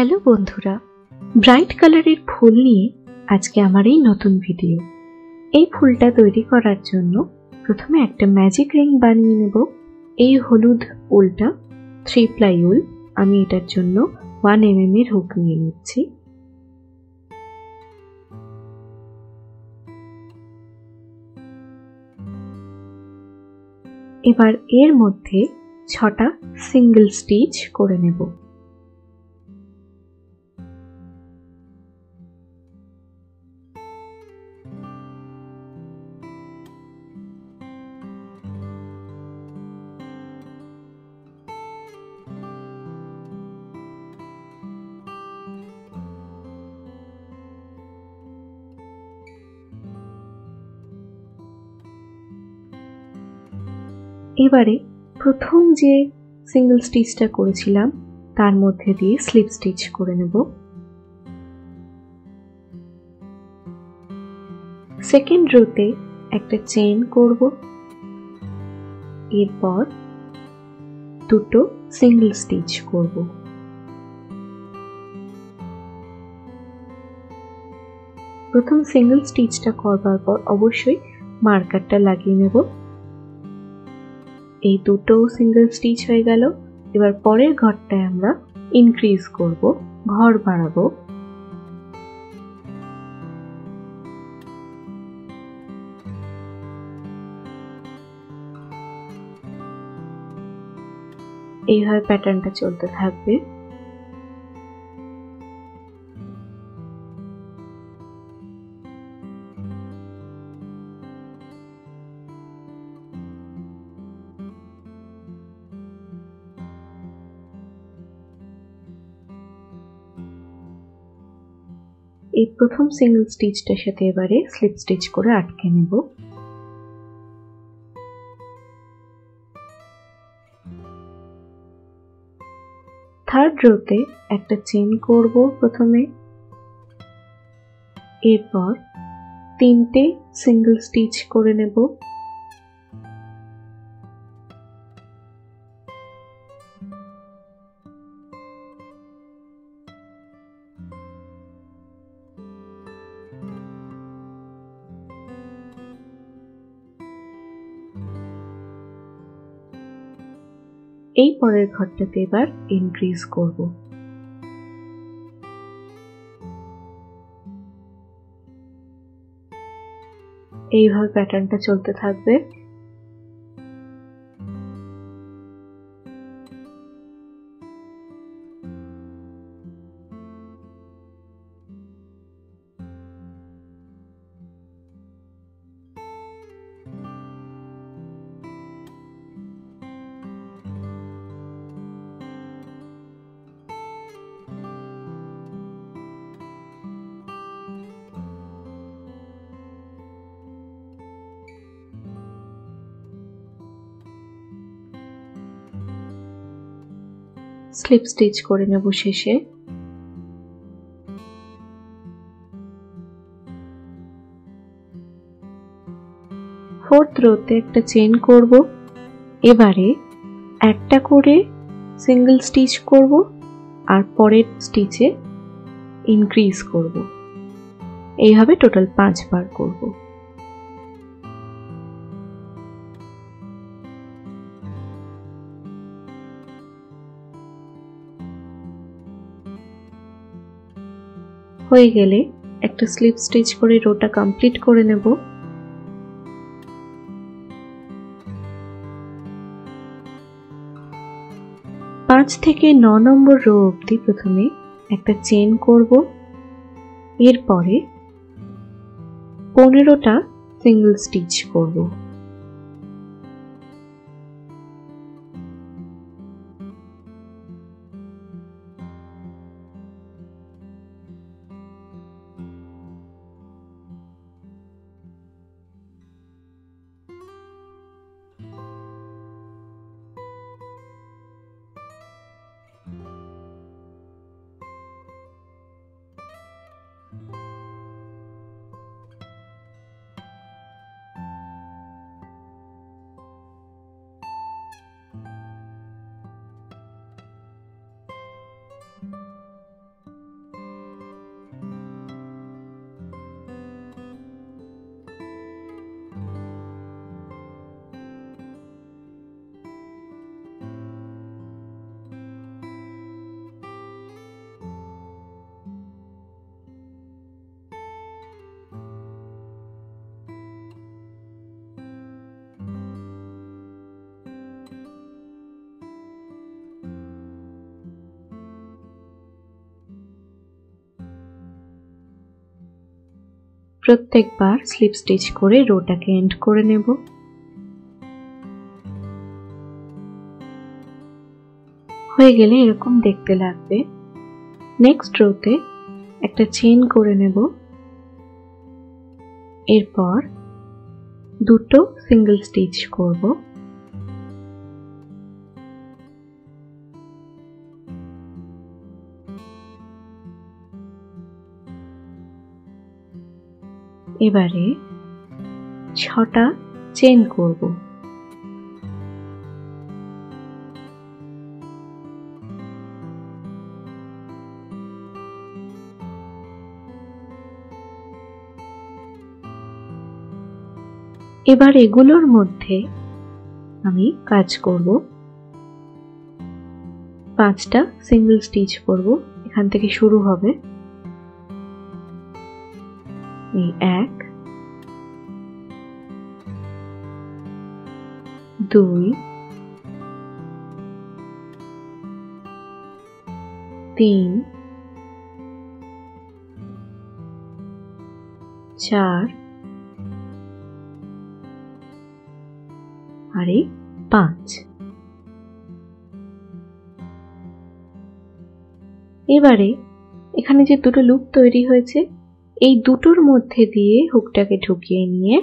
Hello বন্ধুরা, bright কালারের ফুল নিয়ে আজকে আমার এই নতুন ভিডিও। এই ফুলটা তৈরি করার জন্য প্রথমে একটা ম্যাজিক রিং বানিয়ে নেব। এই হলুদ উলটা 3 প্লাই উল, আমি এটার জন্য 1 mm এর হুক নিয়ে নিচ্ছি। এবার এর মধ্যে 6টা সিঙ্গেল স্টিচ করে নেব। এবারে প্রথম যে সিঙ্গেল স্টিচটা করেছিলাম তার মধ্যে দিয়ে স্লিপ স্টিচ করে নেব। সেকেন্ড রোতে একটা চেইন করব, এরপর দুটো সিঙ্গেল স্টিচ করব। প্রথম সিঙ্গেল স্টিচটা করবার পর অবশ্যই মার্কারটা লাগিয়ে নেব। এই দুটো সিঙ্গেল স্টিচ হয়ে গেল। এবার পরের ঘরটায় আমরা ইনক্রিজ করব, ঘর বাড়াবো। এইভাবে প্যাটার্নটা চলতে থাকবে। এই প্রথম সিঙ্গেল স্টিচটার সাথে এবারে স্লিপ স্টিচ করে আটকে নেব। থার্ড রোতে একটা চেইন করব প্রথমে, এরপর 3টে সিঙ্গেল স্টিচ করে নেব। এই পরের ঘরটাতে এবার ইনক্রিজ করব। এইভাবে প্যাটার্নটা চলতে থাকবে। স্লিপ স্টিচ করে নেব শেষে। ফোর্থ রোতে একটা চেইন করব, এবারে একটা করে সিঙ্গেল স্টিচ করব আর পরের স্টিচে ইনক্রিজ করব। এইভাবে টোটাল 5 বার করব। হয়ে গেলে একটা স্লিপ স্টিচ করে রোটা কমপ্লিট করে নেব। পাঁচ থেকে 9 নম্বর রো অবধি প্রথমে একটা চেইন করব, এরপরে 15টা সিঙ্গেল স্টিচ করব। প্রত্যেকবার স্লিপ স্টিচ করে রোটাকে এন্ড করে নেব। হয়ে গেলে এরকম দেখতে লাগবে। নেক্সট রোতে একটা চেইন করে নেব, এরপর দুটো সিঙ্গেল স্টিচ করব। এবারে 6টা চেইন করব। এবার এগুলোর মধ্যে আমি কাজ করব, 5টা সিঙ্গেল স্টিচ করব। এখান থেকে শুরু হবে। এই 1 2 3 4 আর 5। এবারে এখানে যে দুটো লুপ তৈরি হয়েছে, এই দুটোর মধ্যে দিয়ে হুকটাকে ঢুকিয়ে নিয়ে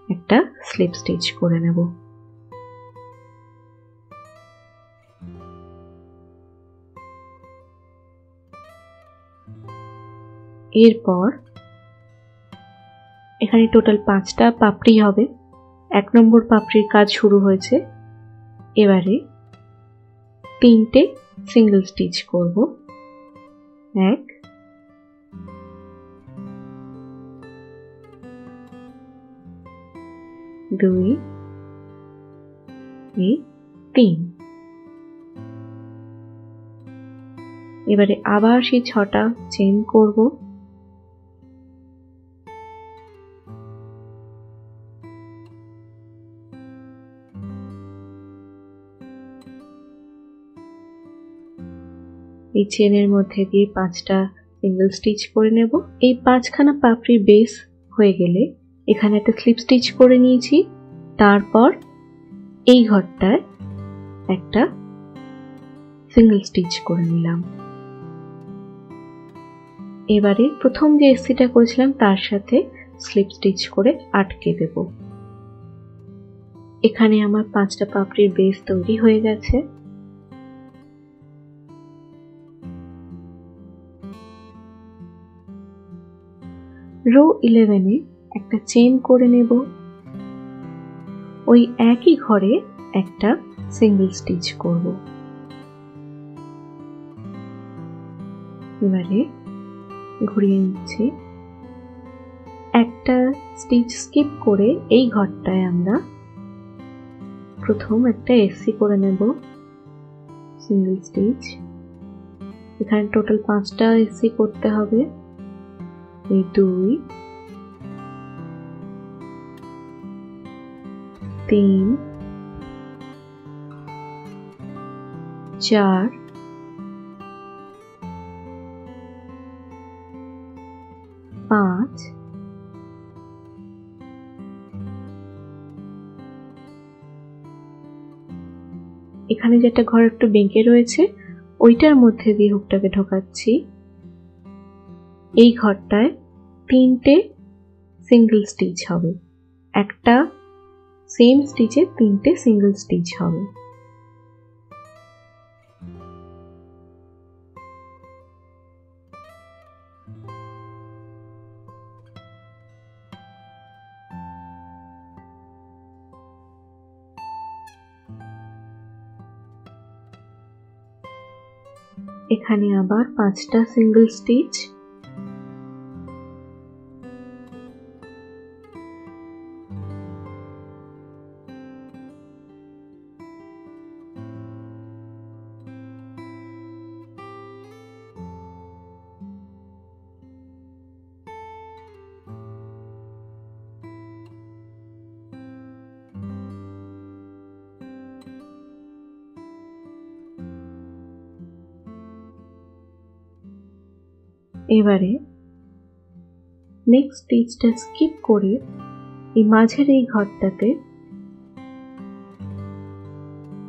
একটা স্লিপ স্টিচ করে নেব। এরপর এখানে টোটাল 5টা পাপড়ি হবে। 1 নম্বর পাপড়ির কাজ শুরু হয়েছে। এবারে 3টে সিঙ্গেল স্টিচ করব। 1 2 3। এবারে আবার সেই 6টা চেইন করব। এই চেনের মধ্যে দিয়ে 5টা সিঙ্গেল স্টিচ করে নেব। এই 5খানা পাপড়ির বেস হয়ে গেলে এখানে একটা স্লিপ স্টিচ করে নিয়েছি। তারপর এই ঘরটায় একটা সিঙ্গেল স্টিচ করে নিলাম। এবারে প্রথম যে এসসিটা করেছিলাম তার সাথে স্লিপ স্টিচ করে আটকে দেব। এখানে আমার 5টা পাপড়ির বেস তৈরি হয়ে গেছে। রো 11-এ একটা চেইন করে নেব। ওই একই ঘরে একটা সিঙ্গেল স্টিচ করব। এবারে ঘুরিয়ে নিচ্ছি। একটা স্টিচ স্কিপ করে এই ঘরটায় আমরা প্রথম একটা এসসি করে নেব, সিঙ্গেল স্টিচ। এখানে টোটাল 5টা এসসি করতে হবে। এই 2 3 4 5 এখানে যে একটা ঘর একটু বেঁকে রয়েছে, ওইটার মধ্যে দিয়ে হুকটাকে ঢোকাচ্ছি। এই ঘরটায় 3টে সিঙ্গেল স্টিচ হবে। একটা সেম স্টিচে 3টে সিঙ্গেল স্টিচ হবে। এখানে আবার 5টা সিঙ্গেল স্টিচ। এবারে নেক্সট স্টিচটা স্কিপ করে এই মাঝের এই ঘরটাতে,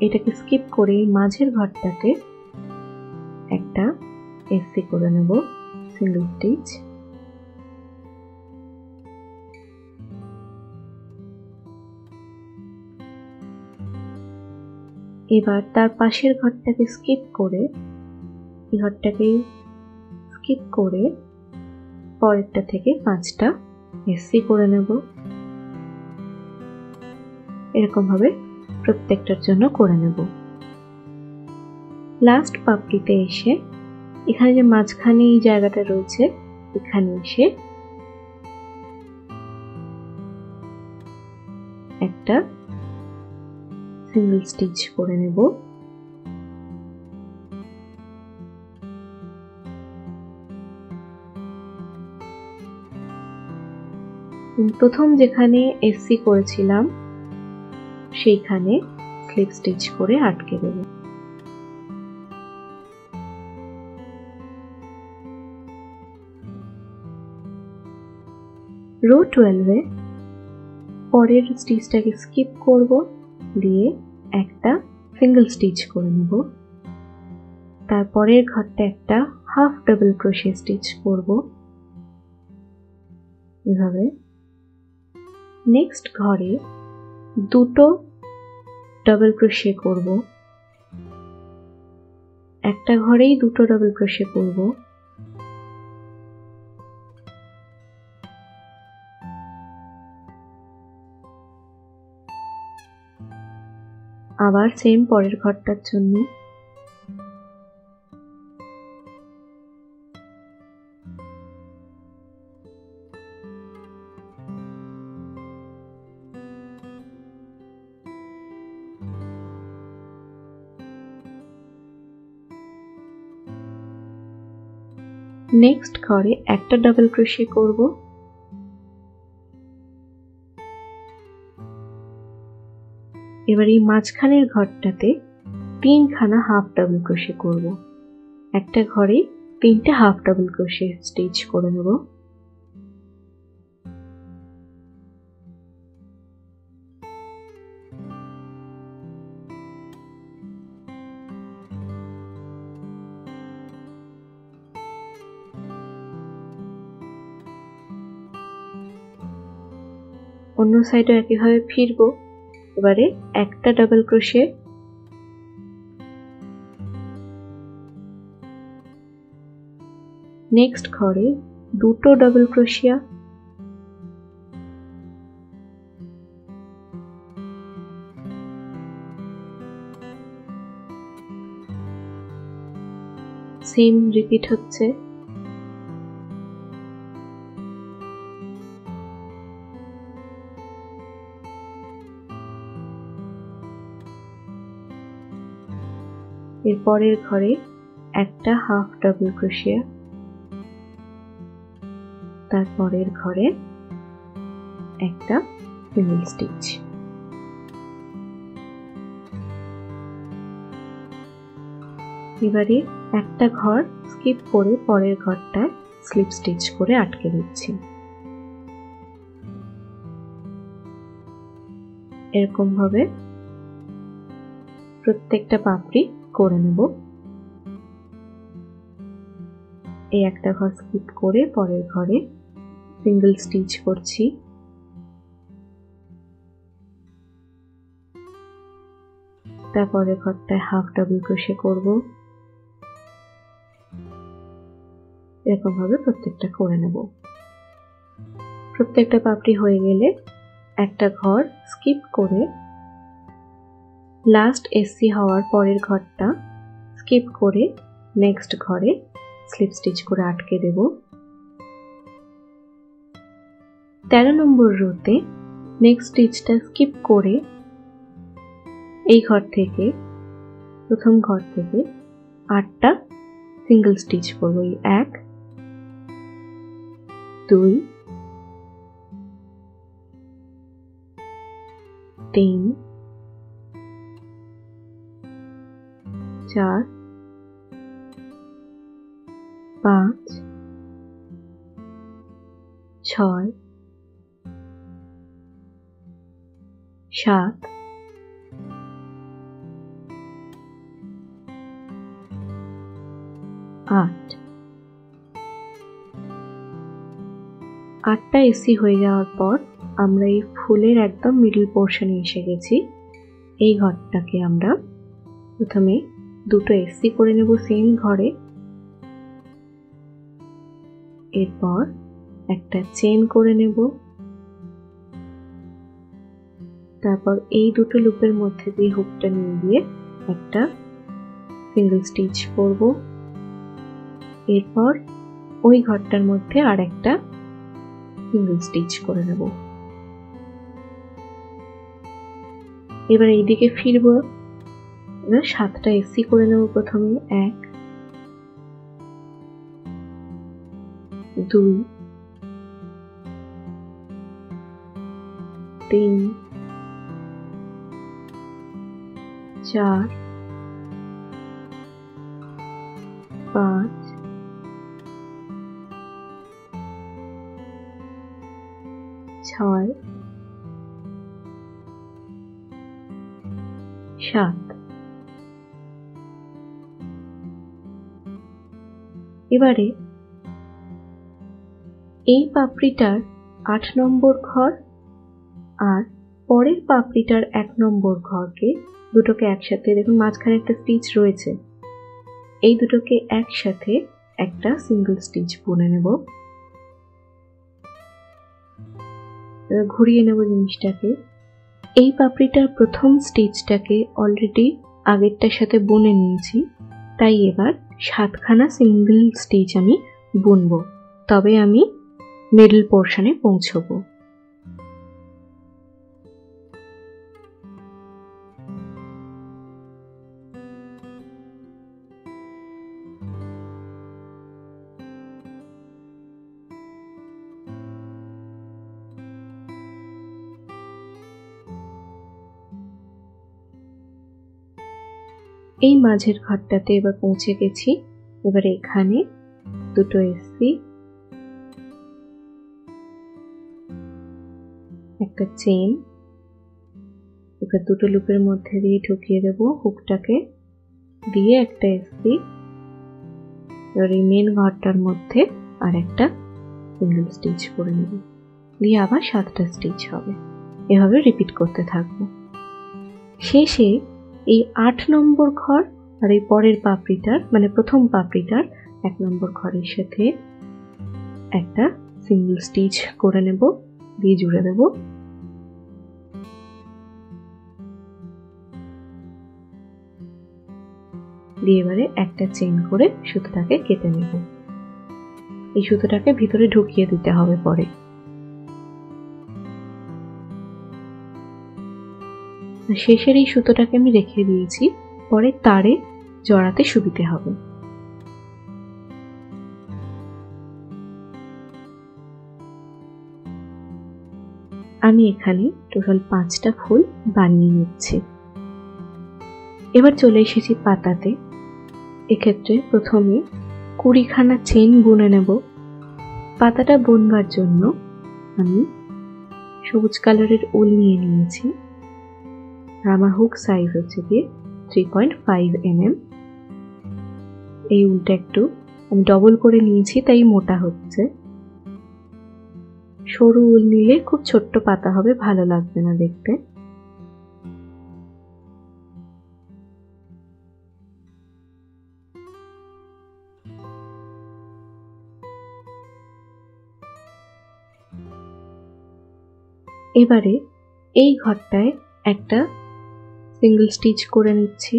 এটাকে স্কিপ করে এই মাঝের ঘরটাতে একটা এসি করে নেব, সিঙ্গেল স্টিচ। এবার তার পাশের ঘরটাকে স্কিপ করে, এই ঘরটাকে স্কিপ করে পরেরটা থেকে 5টা এসি করে নেব। এরকম ভাবে প্রত্যেকটার জন্য করে নেব। লাস্ট পাপড়িতে এসে এখানে যে মাঝখানে এই জায়গাটা রয়েছে, এখানে এসে একটা সিঙ্গেল স্টিচ করে নেব। প্রথম যেখানে এসি করেছিলাম সেইখানে স্লিপ স্টিচ করে আটকে দেব। রো 12-এ পরের স্টিচটাকে স্কিপ করব, দিয়ে একটা সিঙ্গেল স্টিচ করে নেব। তারপরের ঘরটা একটা হাফ ডাবল ক্রোশে স্টিচ করব এভাবে। নেক্সট ঘরে দুটো ডাবল ক্রোশে করব, একটা ঘরেই দুটো ডাবল ক্রোশে করব। আবার সেম পরের ঘরটার জন্য নেক্সট ঘরে একটা ডাবল ক্রোশে করব, এবার এই মাঝখানের ঘরটাতে 3খানা হাফ ডাবল ক্রোশে করব। একটা ঘরে 3টে হাফ ডাবল ক্রোশে স্টিচ করে নেব। অন্য সাইডে একইভাবে ফিরবো। এবারে একটা ডাবল ক্রোশে, নেক্সট ঘরে দুটো ডাবল ক্রোশিয়া, সেম রিপিট হচ্ছে। এরপরের ঘরে একটা হাফ ডাবল ক্রোশিয়া, তারপরের ঘরে একটা সিঙ্গেল স্টিচ। এবারে একটা ঘর স্কিপ করে পরের ঘরটায় স্লিপ স্টিচ করে আটকে দিচ্ছি। এরকম ভাবে প্রত্যেকটা পাপড়ি করে নেব। এই একটা ঘর স্কিপ করে পরের ঘরে সিঙ্গেল স্টিচ করছি। তারপরে ঘরটায় হাফ ডাবল ক্রোশে করব। এরকম ভাবে প্রত্যেকটা করে নেব। প্রত্যেকটা পাপড়ি হয়ে গেলে একটা ঘর স্কিপ করে লাস্ট এসি হওয়ার পরের ঘরটা স্কিপ করে নেক্সট ঘরে স্লিপ স্টিচ করে আটকে দেব। 13 নম্বর রোতে নেক্সট স্টিচটা স্কিপ করে এই ঘর থেকে, প্রথম ঘর থেকে 8টা সিঙ্গেল স্টিচ করব। 1 2 3 4 5 6 6 7 8 8টা এসি হয়ে যাওয়ার পর আমরা এই ফুলের একদম মিডল পোর্শনে এসে গেছি। এই ঘরটাকে আমরা প্রথমে দুটো এসি করে নেব সেম ঘরে, এরপর একটা চেন করে নেব, তারপর এই দুটো লুপের মধ্যে দিয়ে হুকটা নিয়ে গিয়ে একটা সিঙ্গেল স্টিচ করব, এরপর ওই ঘরটার মধ্যে আর একটা সিঙ্গেল স্টিচ করে নেব। এবার এইদিকে ফিরবো, এবার 7টা এসি করে নেব। প্রথমে 1 2 3 4 5 6 7। এবারে এই পাপড়িটার 8 নম্বর ঘর আর পরের পাপড়িটার 1 নম্বর ঘরকে দুটোকে একসাথে, দেখুন মাঝখানে একটা স্টিচ রয়েছে, এই দুটোকে একসাথে একটা সিঙ্গেল স্টিচ বুনে নেব। ঘুরিয়ে নেব জিনিসটাকে। এই পাপড়িটার প্রথম স্টিচটাকে অলরেডি আগেরটার সাথে বুনে নিয়েছি, তাই এবার 7খানা সিঙ্গেল স্টিচ আমি বুনবো, তবে আমি মিডল পোর্শনে পৌঁছবো। এই মাঝের ঘরটাতে এবার পৌঁছে গেছি। এবার এখানে দুটো এসি, একটা চেন, এবার দুটো লুপের মধ্যে দিয়ে ঢুকিয়ে দেব হুকটাকে, দিয়ে একটা এসি, এবার এই মেন ঘরটার মধ্যে আর একটা সিঙ্গেল স্টিচ করে নেব, দিয়ে আবার 7টা স্টিচ হবে। এভাবে রিপিট করতে থাকবো। শেষে এই 8 নম্বর ঘর আর এই পরের পাপড়িটার, মানে প্রথম পাপড়িটার 1 নম্বর ঘরের সাথে একটা সিঙ্গেল স্টিচ করে নেব, দিয়ে জুড়ে দেব। দিয়ে এবারে একটা চেন করে সুতোটাকে কেটে নেব। এই সুতোটাকে ভিতরে ঢুকিয়ে দিতে হবে পরে। শেষের এই সুতোটাকে আমি রেখে দিয়েছি, পরে তারে জড়াতে সুবিধে হবে। আমি এখানে টোটাল 5টা ফুল বানিয়ে নিচ্ছি। এবার চলে এসেছি পাতাতে। এক্ষেত্রে প্রথমে 20খানা চেন বুনে নেব। পাতাটা বুনবার জন্য আমি সবুজ কালারের উল নিয়ে নিয়েছি, আর আমার হুক সাইজ হচ্ছে গিয়ে 3.5 mm। এই উলটা একটু আমি ডবল করে নিয়েছি, তাই মোটা হচ্ছে। সরু উল নিলে খুব ছোট্ট পাতা হবে, ভালো লাগবে না দেখতে। এবারে এই ঘরটায় একটা সিঙ্গেল স্টিচ করে নিচ্ছি।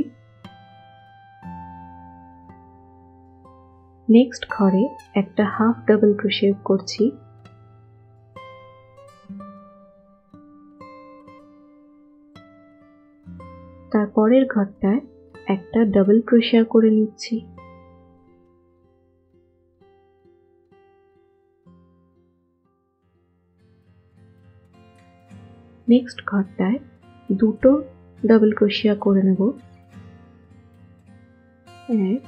নেক্সট ঘরে একটা হাফ ডাবল ক্রোশে করছি। তারপরের ঘরটায় একটা ডাবল ক্রোশে করে নিচ্ছি। নেক্সট ঘরটায় দুটো ডাবল ক্রোশিয়া করে নেব, 1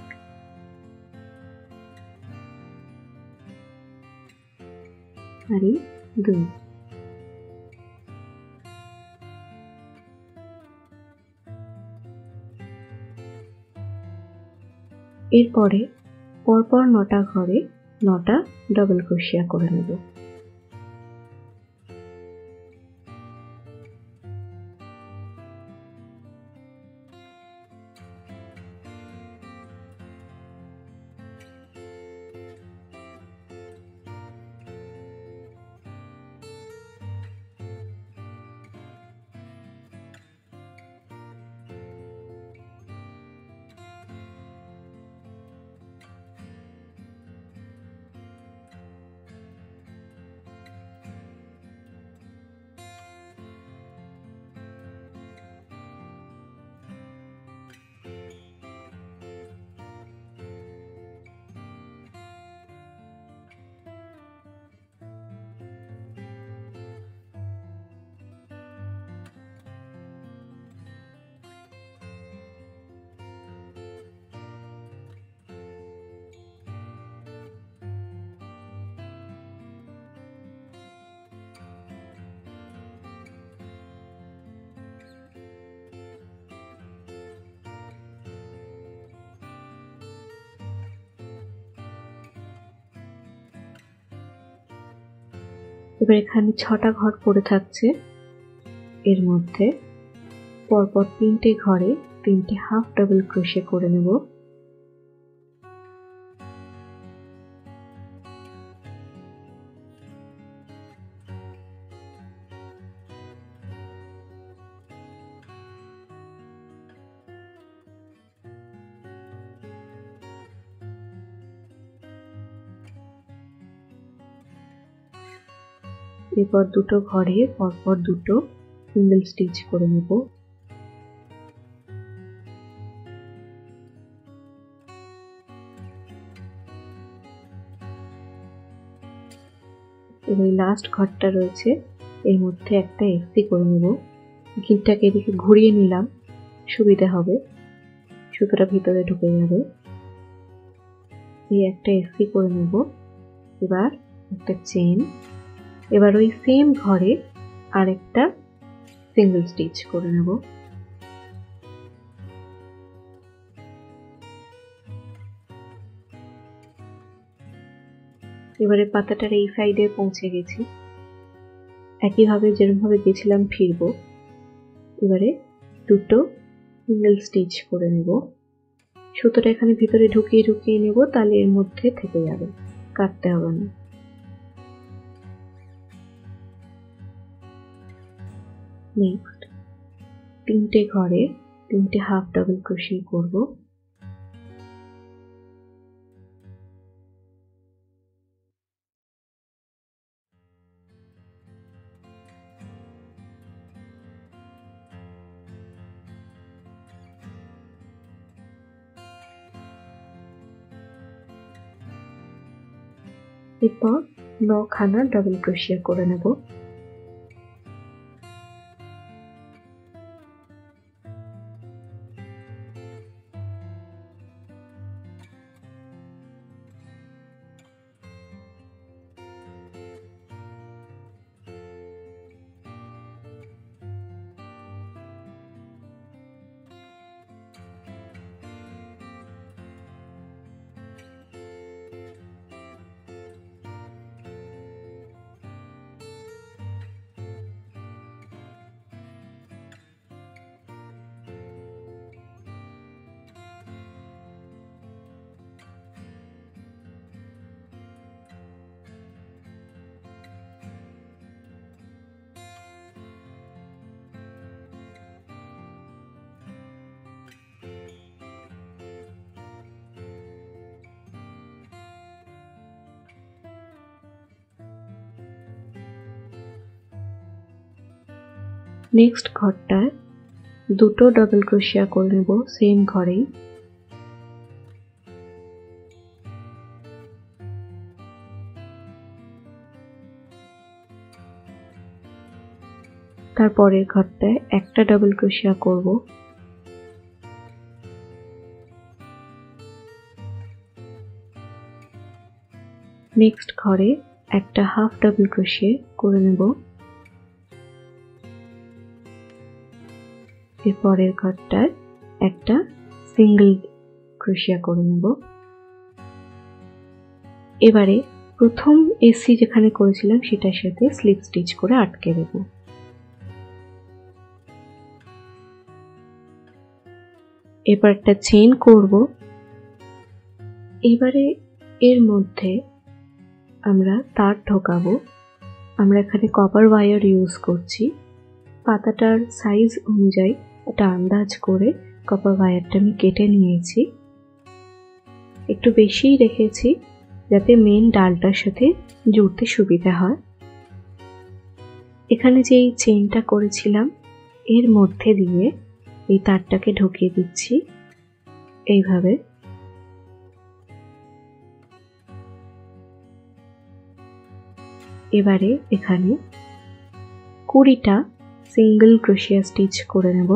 আর এই 2। এরপরে পরপর 9টা ঘরে 9টা ডাবল ক্রোশিয়া করে নেব। এবার এখানে 6টা ঘর পড়ে থাকছে, এর মধ্যে পরপর 3টে ঘরে 3টে হাফ ডাবল ক্রোশে করে নেব। এরপর 2টো ঘরে পরপর 2টো সিঙ্গেল স্টিচ করে নেব। এবার লাস্ট ঘরটা রয়েছে, এর মধ্যে একটা এফসি করে নেব। ঘিরটাকে এদিকে ঘুরিয়ে নিলাম, সুবিধা হবে, সুতোটা ভিতরে ঢুকে যাবে। এই একটা এফসি করে নেব। এবার একটা চেন, এবার ওই সেম ঘরে আরেকটা সিঙ্গেল স্টিচ করে নেব। এবারে পাতাটার এই সাইডে পৌঁছে গেছি, একইভাবে যেরকমভাবে গেছিলাম ফিরবো। এবারে 2টো সিঙ্গেল স্টিচ করে নেব। সুতোটা এখানে ভিতরে ঢুকিয়ে ঢুকিয়ে নেব, তাহলে এর মধ্যে থেকে যাবে, কাটতে হবে না। নেক্সট 3টে ঘরে 3টে হাফ ডাবল ক্রোশে করব। এরপর 9খানা ডাবল ক্রোশে করে নেব। নেক্সট ঘরটায় 2টো ডাবল ক্রোশিয়া করে নেব সেম ঘরেই। তারপরের ঘরটায় একটা ডাবল ক্রোশিয়া করব। নেক্সট ঘরে একটা হাফ ডাবল ক্রোশে করে নেব। এর পরের ঘরটায় একটা সিঙ্গেল ক্রোশিয়া করে নেব। এবারে প্রথম এসি যেখানে করেছিলাম সেটার সাথে স্লিপ স্টিচ করে আটকে দেব। এবার একটা চেইন করব। এবারে এর মধ্যে আমরা তার ঢোকাবো। আমরা এখানে কপার ওয়্যার ইউজ করছি। পাতাটার সাইজ অনুযায়ী একটা আন্দাজ করে কপার ওয়্যারটা আমি কেটে নিয়েছি। একটু বেশিই রেখেছি যাতে মেন ডালটার সাথে জুড়তে সুবিধা হয়। এখানে যে এই চেইনটা করেছিলাম এর মধ্যে দিয়ে এই তারটাকে ঢুকিয়ে দিচ্ছি এইভাবে। এবারে এখানে 20টা সিঙ্গেল ক্রোশিয়া স্টিচ করে নেব,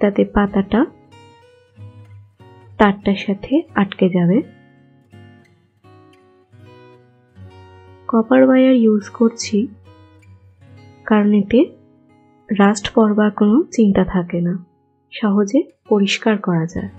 তাতে পাতাটা তারটার সাথে আটকে যাবে। কপার ওয়্যার ইউজ করছি কারণ এতে রাস্ট পড়বার কোনো চিন্তা থাকে না, সহজে পরিষ্কার করা যায়।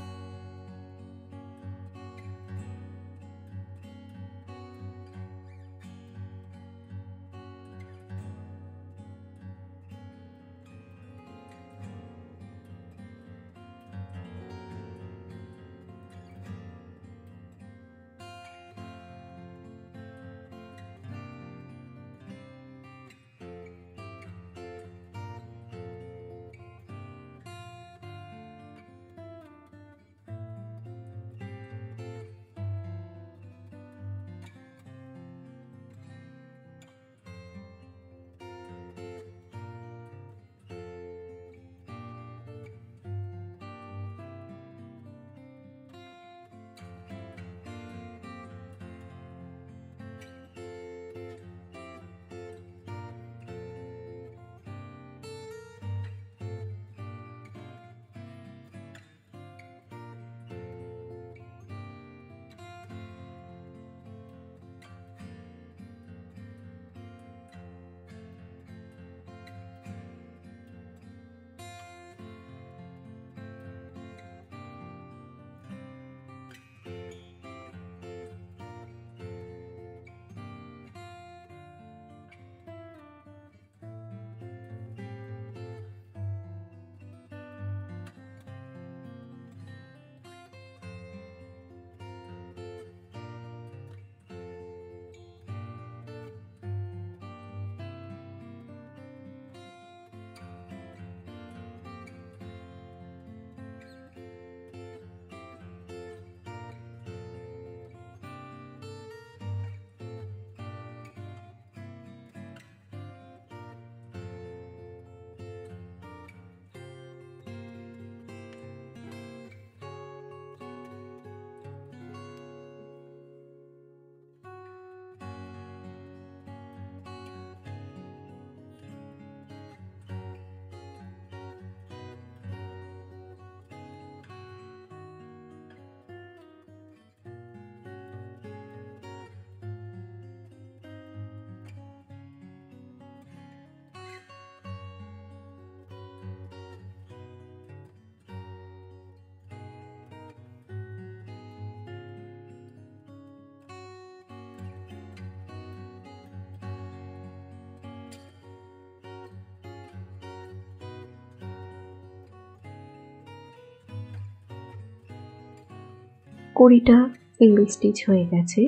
কুড়িটা সিঙ্গেল স্টিচ হয়ে গেছে।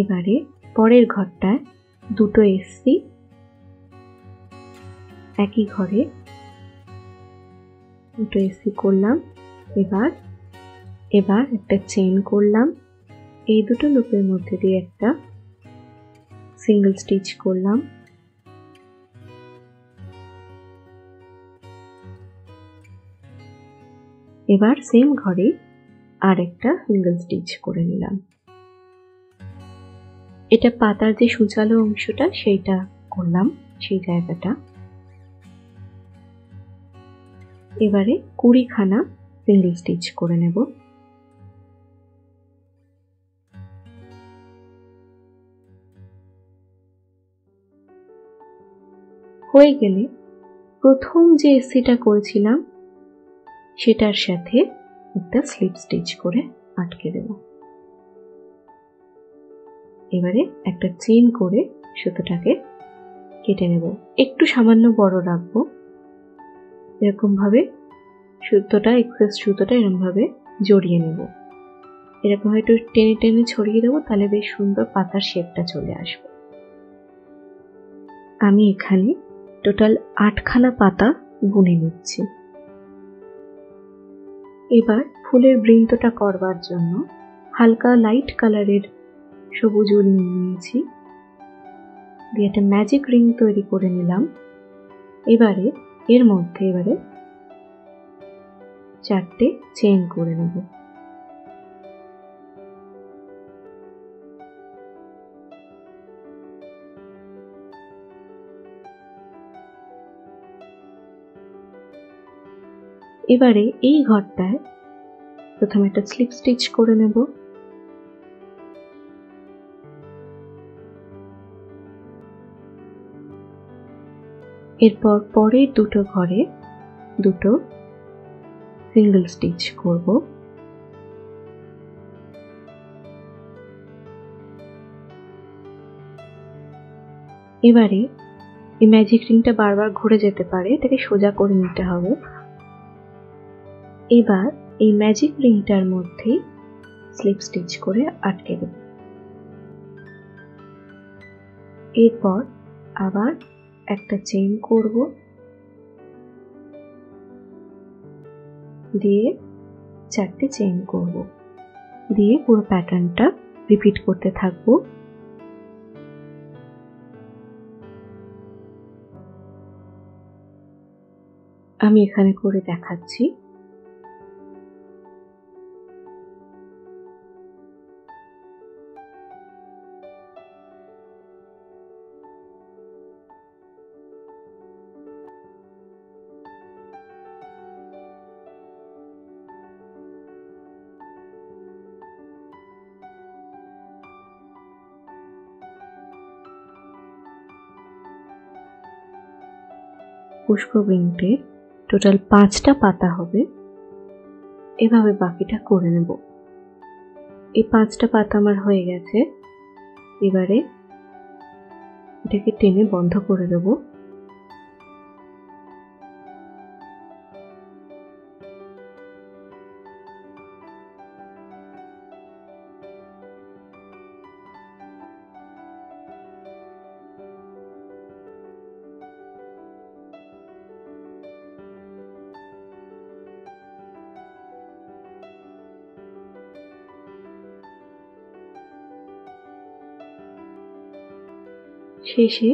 এবারে পরের ঘরটায় দুটো এসছি, একই ঘরে দুটো এসি করলাম। এবার একটা চেইন করলাম, এই দুটো লুপের মধ্যে দিয়ে একটা সিঙ্গেল স্টিচ করলাম। এবার সেম ঘরে আর একটা সিঙ্গেল স্টিচ করে নিলাম। এটা পাতার যে সূচালো অংশটা সেইটা করলাম, সেই জায়গাটা। এবারে 20খানা সিঙ্গেল স্টিচ করে নেব। হয়ে গেলে প্রথম যে এসিটা করেছিলাম সেটার সাথে একটা স্লিপ স্টিচ করে আটকে দেব। এবারে একটা চেইন করে সুতোটাকে কেটে নেব। একটু সামান্য বড় রাখবো। এরকম ভাবে সুতোটা, এক্সেস সুতোটা এরকম ভাবে জড়িয়ে নেব। এরকম ভাবে একটু টেনে টেনে ছড়িয়ে দেবো, তাহলে বেশ সুন্দর পাতার শেপটা চলে আসবে। আমি এখানে টোটাল 8খানা পাতা বুনে নিচ্ছি। এবার ফুলের বৃন্তটা করবার জন্য হালকা লাইট কালারের সবুজ উল নিয়েছি, দিয়ে একটা ম্যাজিক রিং তৈরি করে নিলাম। এবারে এর মধ্যে 4টে চেইন করে নেব। এবারে এই ঘরটায় প্রথমে একটা স্লিপ স্টিচ করে নেব। এরপর পরের দুটো ঘরে দুটো সিঙ্গেল স্টিচ করব। এবারে এই ম্যাজিক রিংটা বারবার ঘুরে যেতে পারে, এটাকে সোজা করে নিতে হবে। এবার এই ম্যাজিক রিংটার মধ্যে স্লিপ স্টিচ করে আটকে দেব। এরপর আবার একটা চেইন করব, দিয়ে 4টে চেইন করব, দিয়ে পুরো প্যাটার্নটা রিপিট করতে থাকবো। আমি এখানে করে দেখাচ্ছি। পুষ্পবৃন্তে টোটাল 5টা পাতা হবে, এভাবে বাকিটা করে নেব। এই 5টা পাতা আমার হয়ে গেছে। এবারে এটাকে টেনে বন্ধ করে দেব। শেষে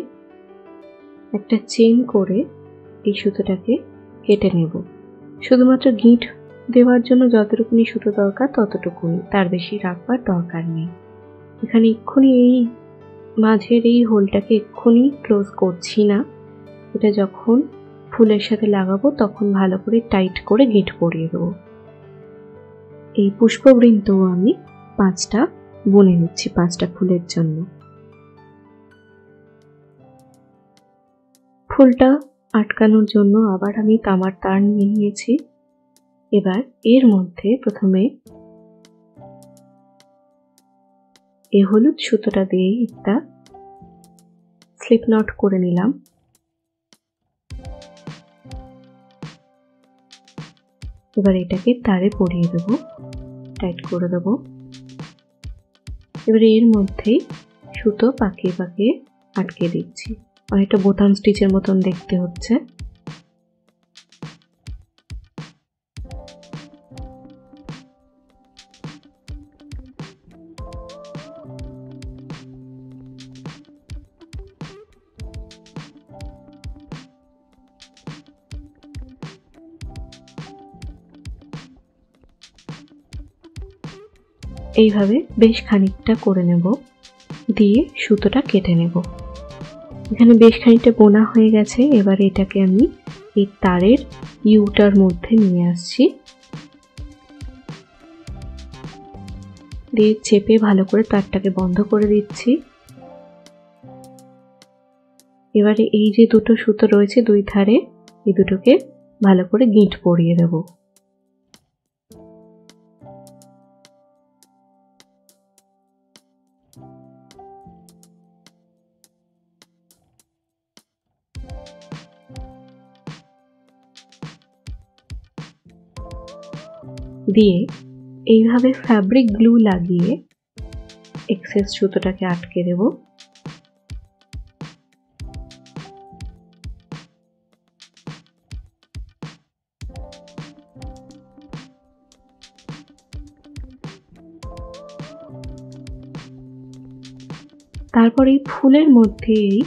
একটা চেইন করে এই সুতোটাকে কেটে নেব। শুধুমাত্র গিঁট দেওয়ার জন্য যতটুকুনি সুতো দরকার ততটুকুনি, তার বেশি রাখবার দরকার নেই। এখানে এক্ষুনি এই মাঝের এই হোলটাকে এক্ষুনি ক্লোজ করছি না, এটা যখন ফুলের সাথে লাগাবো তখন ভালো করে টাইট করে গিঁট পরিয়ে দেবো। এই পুষ্পবৃন্তও আমি 5টা বুনে নিচ্ছি 5টা ফুলের জন্য। ফুলটা আটকানোর জন্য আবার আমি তামার তার নিয়ে নিয়েছি। এবার এর মধ্যে প্রথমে এই হলুদ সুতোটা দিয়ে একটা স্লিপ নট করে নিলাম। এবার এটাকে তারে পরিয়ে দেব, টাইট করে দেব। এবার এর মধ্যেই সুতো পাকিয়ে পাকিয়ে আটকে দিচ্ছি। অনেকটা বোতাম স্টিচের মতন দেখতে হচ্ছে। এইভাবে বেশ খানিকটা করে নেব, দিয়ে সুতোটা কেটে নেব। এখানে বেশ খানিকটা বোনা হয়ে গেছে। এবার এটাকে আমি এই তারের ইউটার মধ্যে নিয়ে আসছি, দিয়ে চেপে ভালো করে তারটাকে বন্ধ করে দিচ্ছি। এবারে এই যে দুটো সুতো রয়েছে দুই ধারে, এই দুটোকে ভালো করে গিঁট পরিয়ে দেব। দিয়ে এইভাবে ফ্যাব্রিক গ্লু লাগিয়ে এক্সেস সুতোটাকে আটকে দেব। তারপর এই ফুলের মধ্যে এই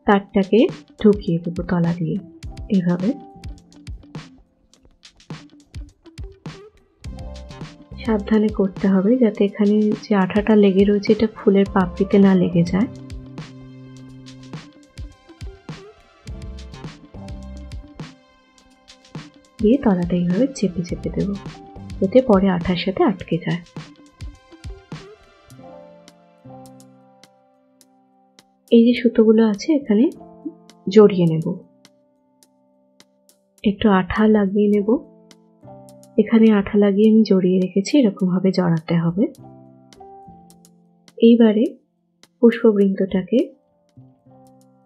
তারটাকে ঢুকিয়ে দেবো তলা দিয়ে। এইভাবে সাবধানে করতে হবে যাতে এখানে যে আঠাটা লেগে রয়েছে এটা ফুলের পাপড়িতে না লেগে যায়। দিয়ে তলাটা এইভাবে চেপে চেপে দেব যাতে পরে আঠার সাথে আটকে যায়। এই যে সুতোগুলো আছে এখানে জড়িয়ে নেব। একটু আঠা লাগিয়ে নেব। এখানে আঠা লাগিয়ে আমি জড়িয়ে রেখেছি, এরকম ভাবে জড়াতে হবে। এইবারে পুষ্পবৃন্তটাকে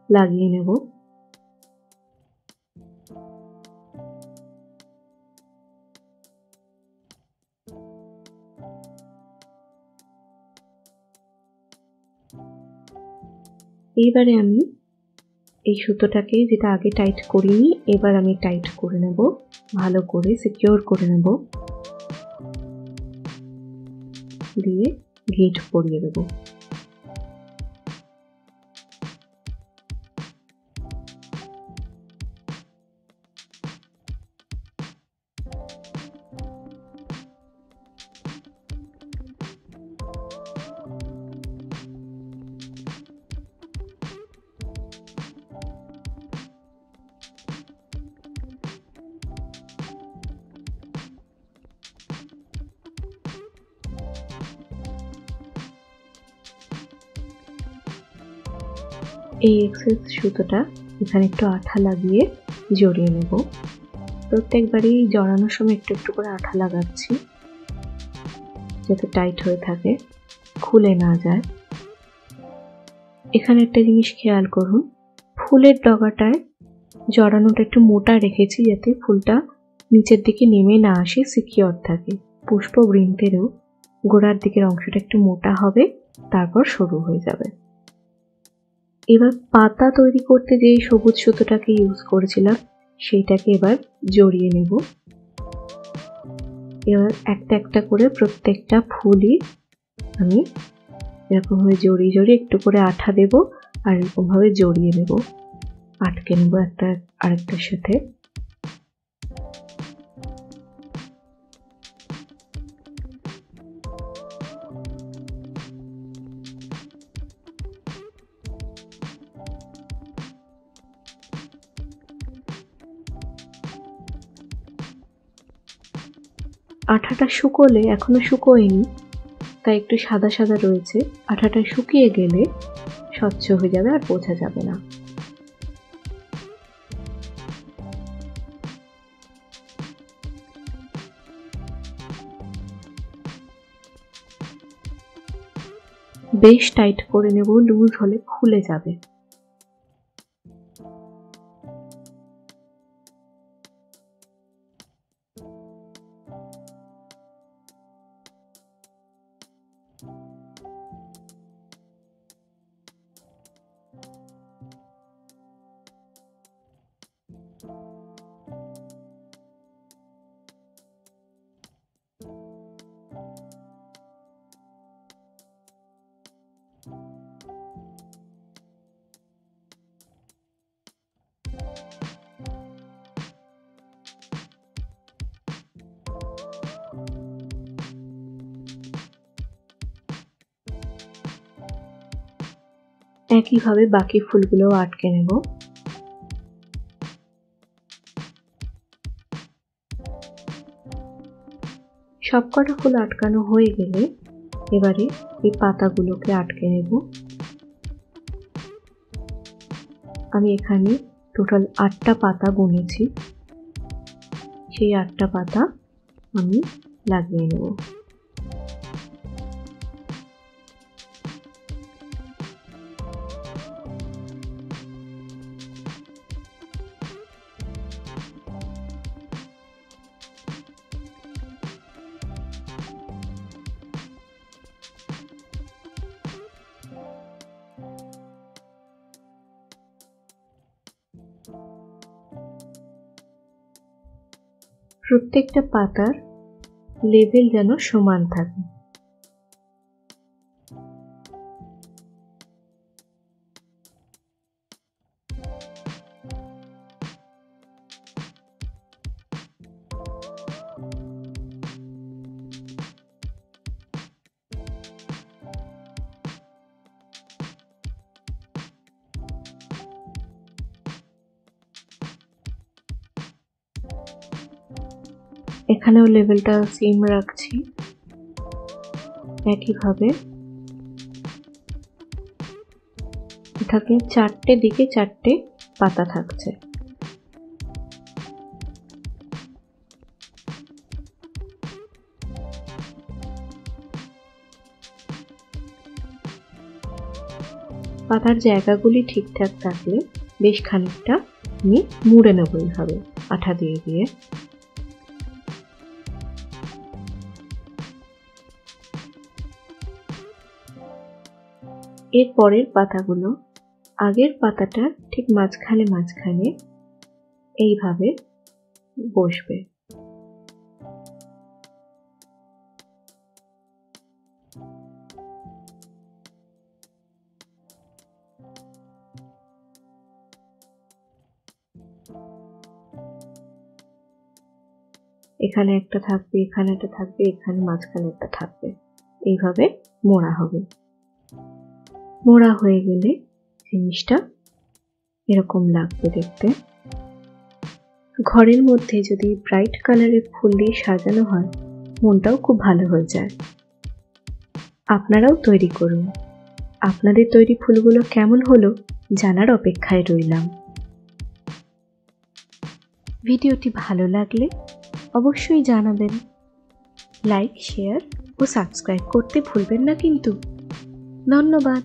লাগিয়ে নেব। এইবারে আমি এই সুতোটাকে, যেটা আগে টাইট করিনি, এবার আমি টাইট করে নেব, ভালো করে সিকিউর করে নেব। দিয়ে গিঁট পরিয়ে দেব। এই এক্সেস সুতোটা এখানে একটু আঠা লাগিয়ে জড়িয়ে নেব। প্রত্যেকবারই জড়ানোর সময় একটু একটু করে আঠা লাগাচ্ছি যাতে টাইট হয়ে থাকে, খুলে না যায়। এখানে একটা জিনিস খেয়াল করুন, ফুলের ডগাটায় জড়ানোটা একটু মোটা রেখেছি যাতে ফুলটা নিচের দিকে নেমে না আসে, সিকিউর থাকে। পুষ্পবৃন্তেরও গোড়ার দিকের অংশটা একটু মোটা হবে, তারপর সরু হয়ে যাবে। এবার পাতা তৈরি করতে যে সবুজ সুতোটাকে ইউজ করেছিলাম সেইটাকে এবার জড়িয়ে নেব। এবার একটা একটা করে প্রত্যেকটা ফুলই আমি এরকম ভাবে জড়িয়ে জড়িয়ে একটু করে আঠা দেব আর এরকম ভাবে জড়িয়ে নেব, আটকে নেব একটা আরেকটার সাথে। আঠাটা শুকোলে, এখনো শুকোয়নি তাই একটু সাদা সাদা রয়েছে, আঠাটা শুকিয়ে গেলে স্বচ্ছ হয়ে যাবে আর বোঝা যাবে না। বেশ টাইট করে নেব, লুজ হলে খুলে যাবে। একইভাবে বাকি ফুলগুলোও আটকে নেব। সবকটা ফুল আটকানো হয়ে গেলে এবারে এই পাতাগুলোকে আটকে নেব। আমি এখানে টোটাল 8টা পাতা গুনেছি, সেই 8টা পাতা আমি লাগিয়ে নেব। প্রত্যেকটা পাতার লেভেল যেন সমান থাকে। এখানেও লেভেলটা সেম রাখছি। একইভাবে থাকে 4টে দিকে 4টে পাতা থাকছে। পাতার জায়গাগুলি ঠিকঠাক থাকলে বেশ খানিকটা আমি মুড়ে নেব এইভাবে আঠা দিয়ে দিয়ে। এর পরের পাতাগুলো আগের পাতাটা ঠিক মাঝখানে মাঝখানে এইভাবে বসবে। এখানে একটা থাকবে, এখানে একটা থাকবে, এখানে মাঝখানে একটা থাকবে, এইভাবে মোড়া হবে। মোড়া হয়ে গেলে জিনিসটা এরকম লাগবে দেখতে। ঘরের মধ্যে যদি ব্রাইট কালারের ফুল দিয়ে সাজানো হয়, মনটাও খুব ভালো হয়ে যায়। আপনারাও তৈরি করুন। আপনাদের তৈরি ফুলগুলো কেমন হলো জানার অপেক্ষায় রইলাম। ভিডিওটি ভালো লাগলে অবশ্যই জানাবেন। লাইক, শেয়ার ও সাবস্ক্রাইব করতে ভুলবেন না কিন্তু। ধন্যবাদ।